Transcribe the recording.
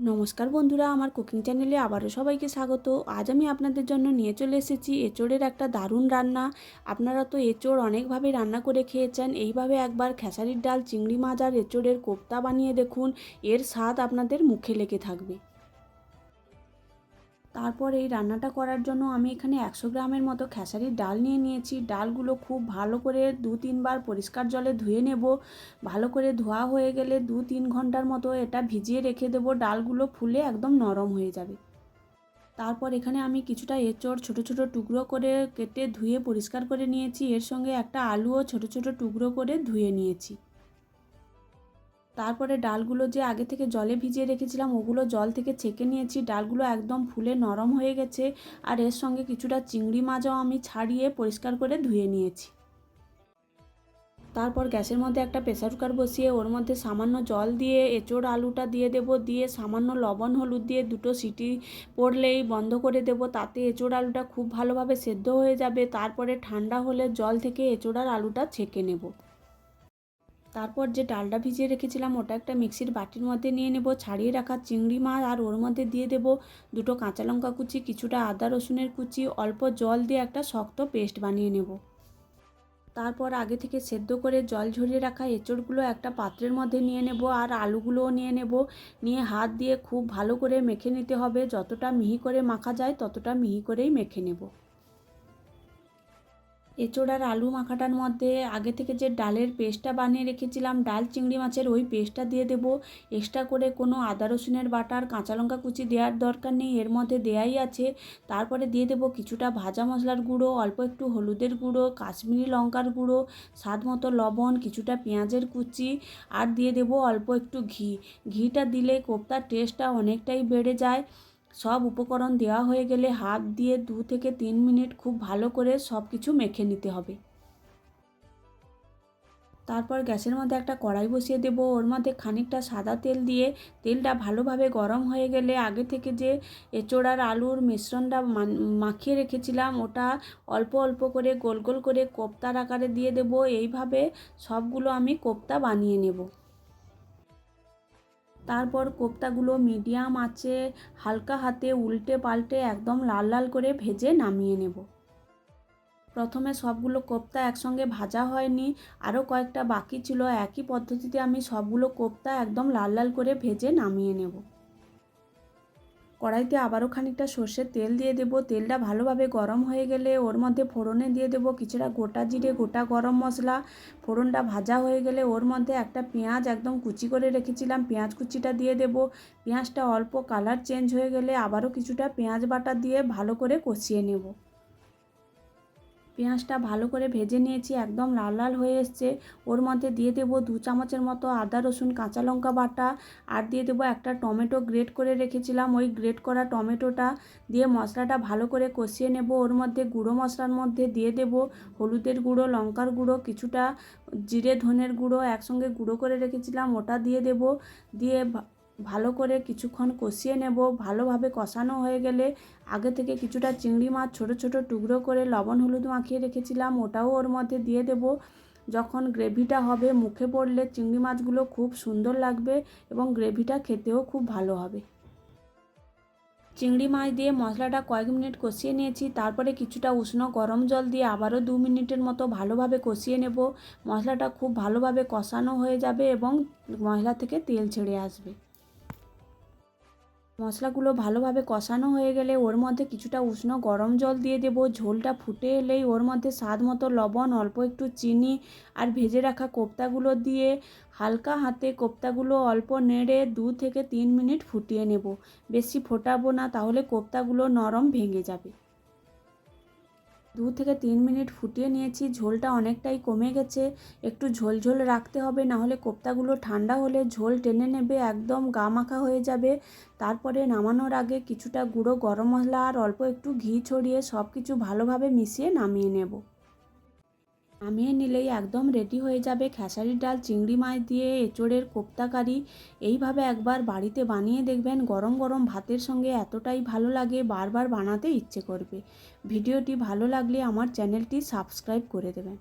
নমস্কার বন্ধুরা, আমার কুকিং চ্যানেলে আবারও সবাইকে স্বাগত। আজ আমি আপনাদের জন্য নিয়ে চলে এসেছি এঁচোড়ের একটা দারুণ রান্না। আপনারা তো এঁচোড় অনেকভাবে রান্না করে খেয়েছেন, এইভাবে একবার খেসারির ডাল, চিংড়ি মাছ আর এঁচোড়ের কোপ্তা বানিয়ে দেখুন। এর স্বাদ আপনাদের মুখে লেগে থাকবে। তারপর এই রান্নাটা করার জন্য আমি এখানে 100 গ্রামের মতো খেসারির ডাল নিয়ে নিয়েছি। ডালগুলো খুব ভালো করে 2-3 বার পরিষ্কার জলে ধুয়ে নেব। ভালো করে ধোয়া হয়ে গেলে 2-3 ঘন্টার মতো এটা ভিজিয়ে রেখে দেব। ডালগুলো ফুলে একদম নরম হয়ে যাবে। তারপর এখানে আমি কিছুটা এঁচোড় ছোট ছোট টুকরো করে কেটে ধুয়ে পরিষ্কার করে নিয়েছি। এর সঙ্গে একটা আলুও ছোট ছোট টুকরো করে ধুয়ে নিয়েছি। তারপরে ডালগুলো যে আগে থেকে জলে ভিজিয়ে রেখেছিলাম ওগুলো জল থেকে ছেঁকে নিয়েছি। ডালগুলো একদম ফুলে নরম হয়ে গেছে। আর এর সঙ্গে কিছুটা চিংড়ি মাছও আমি ছাড়িয়ে পরিষ্কার করে ধুয়ে নিয়েছি। তারপর গ্যাসের মধ্যে একটা প্রেসার কুকার বসিয়ে ওর মধ্যে সামান্য জল দিয়ে এঁচোড় আলুটা দিয়ে দেব। দিয়ে সামান্য লবণ হলুদ দিয়ে 2টো সিটি পড়লেই বন্ধ করে দেব। তাতে এঁচোড় আলুটা খুব ভালোভাবে সেদ্ধ হয়ে যাবে। তারপরে ঠান্ডা হলে জল থেকে এঁচোড় আর আলুটা ছেঁকে নেব। তারপর যে ডালটা ভিজিয়ে রেখেছিলাম ওটা একটা মিক্সির বাটির মধ্যে নিয়ে নেব। ছাড়িয়ে রাখা চিংড়ি মাছ আর ওর মধ্যে দিয়ে দেব 2টো কাঁচা লঙ্কা কুচি, কিছুটা আদা রসুনের কুচি, অল্প জল দিয়ে একটা শক্ত পেস্ট বানিয়ে নেব। তারপর আগে থেকে সেদ্ধ করে জল ঝরিয়ে রাখা এঁচোড়গুলো একটা পাত্রের মধ্যে নিয়ে নেব আর আলুগুলোও নিয়ে নেব। নিয়ে হাত দিয়ে খুব ভালো করে মেখে নিতে হবে। যতটা মিহি করে মাখা যায় ততটা মিহি করেই মেখে নেব। এঁচোড় আর আলু মাখাটার মধ্যে আগে থেকে যে ডালের পেস্টটা বানিয়ে রেখেছিলাম, ডাল চিংড়ি মাছের, ওই পেস্টটা দিয়ে দেব। এক্সট্রা করে কোনো আদা রসুনের বাটার, কাঁচা লঙ্কা কুচি দেওয়ার দরকার নেই, এর মধ্যে দেয়াই আছে। তারপরে দিয়ে দেব কিছুটা ভাজা মশলার গুঁড়ো, অল্প একটু হলুদের গুঁড়ো, কাশ্মীরি লঙ্কার গুঁড়ো, স্বাদ মতো লবণ, কিছুটা পেঁয়াজের কুচি আর দিয়ে দেব অল্প একটু ঘি। ঘিটা দিলে কোপ্তার টেস্টটা অনেকটাই বেড়ে যায়। সব উপকরণ দেওয়া হয়ে গেলে হাত দিয়ে 2 থেকে 3 মিনিট খুব ভালো করে সব কিছু মেখে নিতে হবে। তারপর গ্যাসের মধ্যে একটা কড়াই বসিয়ে দেব। ওর মধ্যে খানিকটা সাদা তেল দিয়ে তেলটা ভালোভাবে গরম হয়ে গেলে আগে থেকে যে এঁচোড় আর আলুর মিশ্রণটা মাখিয়ে রেখেছিলাম ওটা অল্প অল্প করে গোল গোল করে কোপ্তার আকারে দিয়ে দেব। এইভাবে সবগুলো আমি কোপ্তা বানিয়ে নেব। তারপর কোপ্তাগুলো মিডিয়াম আঁচে হালকা হাতে উল্টে পাল্টে একদম লাল লাল করে ভেজে নামিয়ে নেব। প্রথমে সবগুলো কোপ্তা একসঙ্গে ভাজা হয়নি, আরও কয়েকটা বাকি ছিল। একই পদ্ধতিতে আমি সবগুলো কোপ্তা একদম লাল লাল করে ভেজে নামিয়ে নেব। কড়াইতে আবারও খানিকটা সর্ষের তেল দিয়ে দেব। তেলটা ভালোভাবে গরম হয়ে গেলে ওর মধ্যে ফোড়নে দিয়ে দেব কিছুটা গোটা জিরে, গোটা গরম মশলা। ফোড়নটা ভাজা হয়ে গেলে ওর মধ্যে একটা পেঁয়াজ একদম কুচি করে রেখেছিলাম, পেঁয়াজ কুচিটা দিয়ে দেব। পেঁয়াজটা অল্প কালার চেঞ্জ হয়ে গেলে আবারও কিছুটা পেঁয়াজ বাটা দিয়ে ভালো করে কষিয়ে নেব। পেঁয়াজটা ভালো করে ভেজে নিয়েছি, একদম লাল লাল হয়ে এসছে। ওর মধ্যে দিয়ে দেব 2 চামচের মতো আদা রসুন কাঁচা লঙ্কা বাটা আর দিয়ে দেব একটা টমেটো গ্রেট করে রেখেছিলাম। ওই গ্রেট করা টমেটোটা দিয়ে মশলাটা ভালো করে কষিয়ে নেব। ওর মধ্যে গুঁড়ো মশলার মধ্যে দিয়ে দেব হলুদের গুঁড়ো, লঙ্কার গুঁড়ো, কিছুটা জিরে ধনের গুঁড়ো একসঙ্গে গুঁড়ো করে রেখেছিলাম ওটা দিয়ে দেব। দিয়ে ভালো করে কিছুক্ষণ কষিয়ে নেব। ভালোভাবে কষানো হয়ে গেলে আগে থেকে কিছুটা চিংড়ি মাছ ছোট ছোট টুকরো করে লবণ হলুদ মাখিয়ে রেখেছিলাম ওটাও ওর মধ্যে দিয়ে দেব। যখন গ্রেভিটা হবে মুখে পড়লে চিংড়ি মাছগুলো খুব সুন্দর লাগবে এবং গ্রেভিটা খেতেও খুব ভালো হবে। চিংড়ি মাছ দিয়ে মশলাটা কয়েক মিনিট কষিয়ে নিয়েছি। তারপরে কিছুটা উষ্ণ গরম জল দিয়ে আবারও 2 মিনিটের মতো ভালোভাবে কষিয়ে নেব। মশলাটা খুব ভালোভাবে কষানো হয়ে যাবে এবং মশলা থেকে তেল ছেড়ে আসবে। মশলাগুলো ভালোভাবে কষানো হয়ে গেলে ওর মধ্যে কিছুটা উষ্ণ গরম জল দিয়ে দেব। ঝোলটা ফুটে এলেই ওর মধ্যে স্বাদ মতো লবণ, অল্প একটু চিনি আর ভেজে রাখা কোপ্তাগুলো দিয়ে হালকা হাতে কোপ্তাগুলো অল্প নেড়ে 2 থেকে 3 মিনিট ফুটিয়ে নেব। বেশি ফোটাবো না, তাহলে কোপ্তাগুলো নরম ভেঙে যাবে। 2 থেকে 3 মিনিট ফুটিয়ে নিয়েছি। ঝোলটা অনেকটাই কমে গেছে। একটু ঝোল ঝোল রাখতে হবে, নাহলে কোপ্তাগুলো ঠান্ডা হলে ঝোল টেনে নেবে, একদম গা মাখা হয়ে যাবে। তারপরে নামানোর আগে কিছুটা গুঁড়ো গরম মশলা আর অল্প একটু ঘি ছড়িয়ে সব কিছু ভালোভাবে মিশিয়ে নামিয়ে নেব। নামিয়ে নিলেই একদম রেডি হয়ে যাবে খেসারির ডাল, চিংড়ি মাছ দিয়ে এঁচোড়ের কোপ্তা কারি। এইভাবে একবার বাড়িতে বানিয়ে দেখবেন, গরম গরম ভাতের সঙ্গে এতটাই ভালো লাগে বারবার বানাতে ইচ্ছে করবে। ভিডিওটি ভালো লাগলে আমার চ্যানেলটি সাবস্ক্রাইব করে দেবেন।